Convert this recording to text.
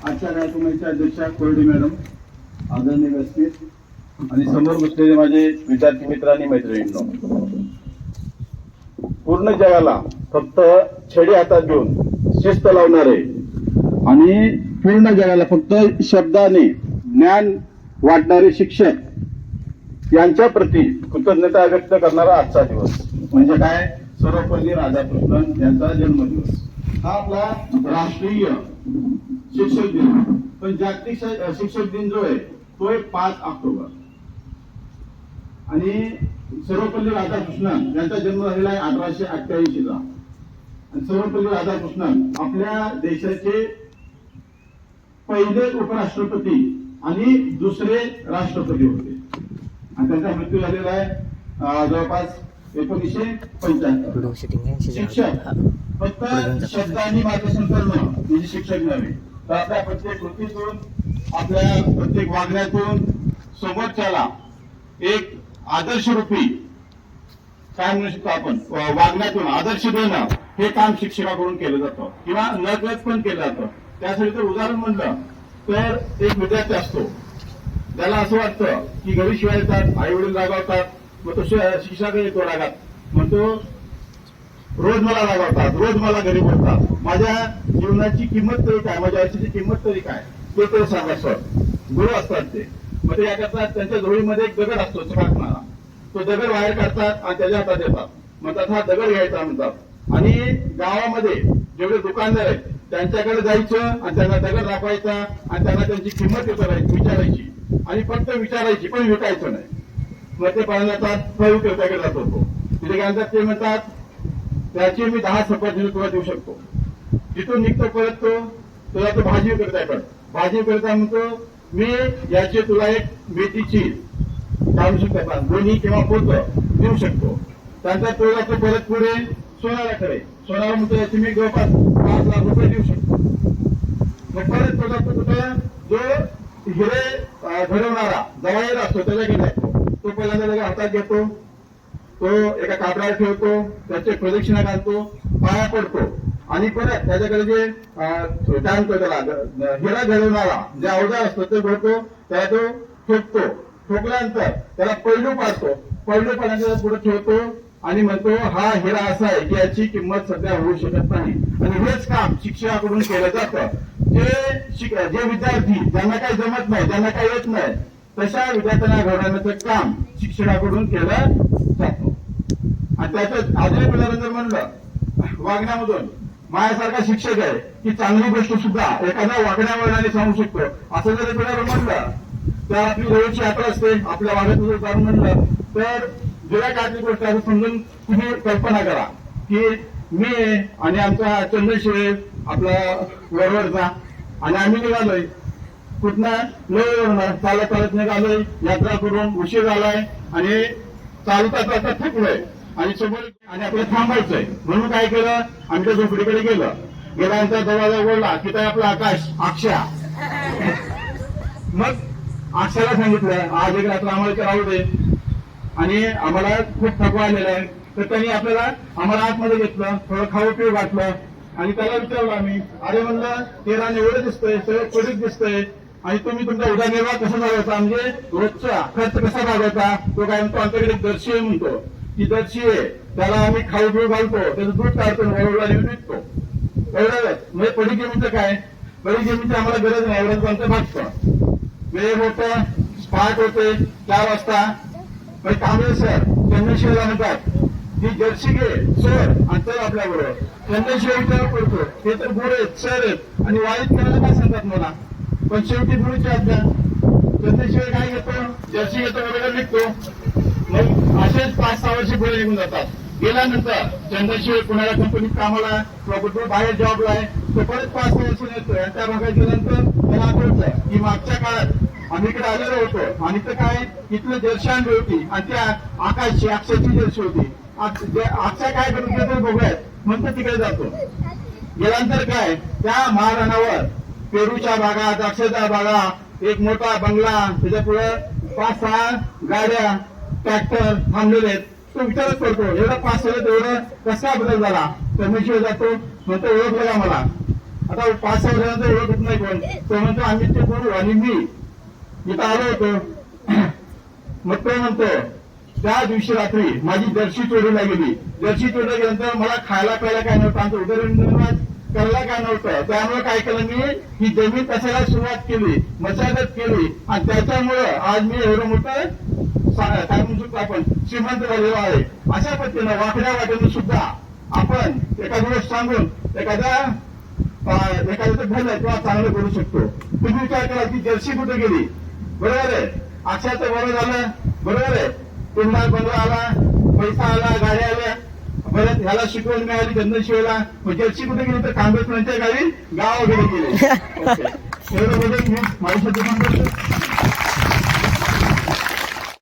आजच्या कार्यक्रमाच्या अध्यक्षा कोरडे मॅडम, आदरणीय व्यासपीठ आणि समोर बसलेले माझे विद्यार्थी मित्र आणि मैत्रिणींनो, पूर्ण जगाला फक्त छडी हातात घेऊन शिस्त लावणारे आणि पूर्ण जगाला फक्त शब्दाने ज्ञान वाटणारे शिक्षक यांच्या प्रती कृतज्ञता व्यक्त करणारा आजचा दिवस म्हणजे काय, सर्वपल्ली राधाकृष्णन यांचा जन्मदिवस. हा आपला राष्ट्रीय शिक्षक दिन, पण जागतिक शिक्षक दिन जो आहे तो आहे 5 ऑक्टोबर. आणि सर्वपल्ली राधाकृष्णन यांचा जन्म झालेला आहे 1888 ला. आणि सर्वपल्ली राधाकृष्णन आपल्या देशाचे पहिले उपराष्ट्रपती आणि दुसरे राष्ट्रपती होते. आणि त्यांचा मृत्यू झालेला आहे जवळपास 1975. शिक्षक फक्त शब्दांनी मार्गदर्शन करणं म्हणजे शिक्षक नव्हे, तर आपल्या प्रत्येक कृतीतून, आपल्या प्रत्येक वागण्यातून समोरच्याला एक आदर्श रूपी काय म्हणू शकतो आपण, वागण्यातून आदर्श देणं हे काम शिक्षकाकडून केलं जातं किंवा नकळत पण केलं जातं. त्यासाठी तर उदाहरण म्हणलं तर एक विद्यार्थी असतो, त्याला असं वाटतं की घरी शिवाय येतात, आई वडील रागावतात, मग तो शिक्षक येतो रागात, म्हणतो रोज मला रागावतात, रोज मला घरी बोलतात, माझ्या जीवनाची किंमत तरी काय, माझ्या आयुष्याची किंमत तरी काय ते तरी सांगा सर. गुरु असतात ते. मग ते काय करतात, त्यांच्या झोळीमध्ये एक दगड असतो चकाकणारा, तो दगड बाहेर काढतात आणि त्याच्या हातात देतात, म्हणतात हा दगड घ्यायचा म्हणतात. आणि गावामध्ये जेवढे दुकानदार आहेत त्यांच्याकडे जायचं आणि त्यांना दगड दाखवायचा आणि त्यांना त्यांची किंमत विचारायची आणि फक्त विचारायची, पण विकायचं नाही. मग ते पाहण्याचा फळ विक्रेत्याकडे जात होतो. तिथे काय म्हणतात, ते म्हणतात त्याची मी 10 सफरचंद तुला देऊ शकतो. जिथून निघतो परत तुला तो भाजी विक्रेत्याकडे, भाजी विक्रेता म्हणतो मी याची तुला एक मेथीची काढू शकतो, दोन्ही किंवा पोतं देऊ शकतो. त्यानंतर तो जातो परत पुढे सोनाराकडे, सोनारा म्हणतो याची मी जवळपास 5 लाख रुपये देऊ शकतो. मग परत तो जातो कुठे, जो हिरे घडवणारा जवाईर असतो त्याच्याकडे जातो. तो पहिल्यांदा हातात घेतो, तो एका कापडावर ठेवतो, त्याचे प्रदक्षिणा घालतो, पाया पडतो आणि परत त्याच्याकडे जे काय म्हणतो त्याला हिरा घडवणारा जे अवजार असतो ते घेतो, त्याला तो ठोकतो. ठोकल्यानंतर त्याला पैलू पाडतो, पैलू पाडल्यानंतर पुढे ठेवतो आणि म्हणतो हा हिरा असा आहे की याची किंमत सध्या होऊ शकत नाही. आणि हेच काम शिक्षकाकडून केलं जातं. जे विद्यार्थी ज्यांना काही जमत नाही, ज्यांना काही येत नाही, तशा विद्यार्थ्यांना घडवण्याचं काम शिक्षकाकडून केलं जातं. आणि त्याचं अजून जर म्हणलं वागण्यामधून माझ्यासारखा शिक्षक आहे की चांगली गोष्ट सुद्धा एखाद्या वागण्या वळणाने सांगू शकतो, असं जर एखाद्याला म्हणलं तर आपली जवळची यात्रा असते. आपल्या वागण्याचं जर जाणून म्हणलं तर जुळ्या काळातली गोष्ट असं समजून तुम्ही कल्पना करा की मी आणि आमचा चंद्रशिव आपला वरवरचा आणि आम्ही निघालोय कुठनं लय चालत चालत निघालोय, यात्रा करून उशीर झालाय आणि चालता चालता थकलोय आणि समोर आणि आपल्याला थांबायचंय. म्हणून काय केलं, आम्ही त्या झोपडीकडे गेल्यानंतर दरवाजा उघडला की काय आपला आकाश अक्षा. मग अक्षाला सांगितलं आज एक रात्र आम्हाला राहू दे आणि आम्हाला खूप थकवा आलेला आहे. तर त्यांनी आम्हाला आतमध्ये घेतलं, थोडं खाऊ पिऊ घातलं आणि त्याला विचारलं आम्ही, अरे म्हणलं ते रान एवढं दिसतंय, सगळं पडीक दिसतंय आणि तुम्ही तुमचा उदरनिर्वाह कसा चालवायचा, म्हणजे रोजचा खर्च कसा भागवायचा. तो काय म्हणतो आमच्याकडे दर्शी आहे म्हणतो, ती दर्शी आहे त्याला आम्ही खाऊ पिऊ घालतो, त्याचं दूध काढतो, वळवळा नेऊन विकतो. एवढंच. म्हणजे पडीक जमीनचं काय, पडीक जमीनची आम्हाला गरज नाही, एवढंच आमचं भागतं. वेळ होतं, स्पाट होते 4 वाजता. म्हणजे कांबळे सर चंद्रशिवला म्हणतात ती जर्सी घे सर आणि तर आपल्या बरोबर चंद्रशिव विचार पडतो, ते तर गुरु आहेत, सर आहेत आणि वाईट करायला काय सांगतात मला, पण शेवटी गुरुची आज्ञा. चंद्रशिव काय घेतो, जर्सी घेतो, बरोबर निघतो. मग असेच 5-6 वर्ष पुढे निघून जातात. गेल्यानंतर चंद्रशिव पुण्याला कंपनीत कामाला किंवा कुठे बाहेर जॉबला आहे, तो परत 5 वर्ष येतोय आणि त्या भागात गेल्यानंतर त्याला आठवतं की मागच्या काळात आम्ही इकडे आलेलो होतो आणि तर काय इथलं जर्शी आणली होती आणि त्या आकाशची अक्षाची जर्शी होती. अक्षा काय करून घेतो बघूयात म्हणतो, तिकडे जातो. गेल्यानंतर काय त्या महाराणावर पेरूच्या बागा, द्राक्षाच्या बागा, एक मोठा बंगला, त्याच्या पुढे 5-6 गाड्या ट्रॅक्टर थांबलेले आहेत. तो विचारच करतो एवढा 5 तेवढं कसा बदल झाला. चंद्रशिव जातो म्हणतो ओळखलं का मला, आता 5-6 वर्षांचा ओळखत नाही कोण, तो म्हणतो आम्ही ते गुरु आणि मी इथं आलो होतो. मग तो म्हणतो त्या दिवशी रात्री माझी जर्सी चोरीला गेली. जर्सी चोरीला गेल्यानंतर मला खायला प्यायला काय नव्हतं, आमचं उदरनिर्वाह करायला काय नव्हतं. त्यामुळे काय केलं मी, ही जमीन कशाला सुरुवात केली, मशागत केली आणि त्याच्यामुळं आज मी एवढं मोठं काय म्हणू शकतो आपण श्रीमंत झालेलो आहे. अशा पद्धतीनं वाकड्या वाटेने सुद्धा आपण एखादी गोष्ट सांगून एखाद्याचं भलं किंवा चांगलं करू शकतो. तुम्ही विचार करा की जर्सी कुठे गेली, बरोबर आहे, अक्षाचं बरं झालं, बरोबर आहे, पुन्हा बंगला आला, पैसा आला, गाड्या आल्या, परत ह्याला शिकवण मिळाली चंदन शिवायला. जर्सी कुठे गेली तर कांबेसरांच्या गावी गावाकडे गेले. एवढं बदल मी माझ्यासाठी म्हणतो.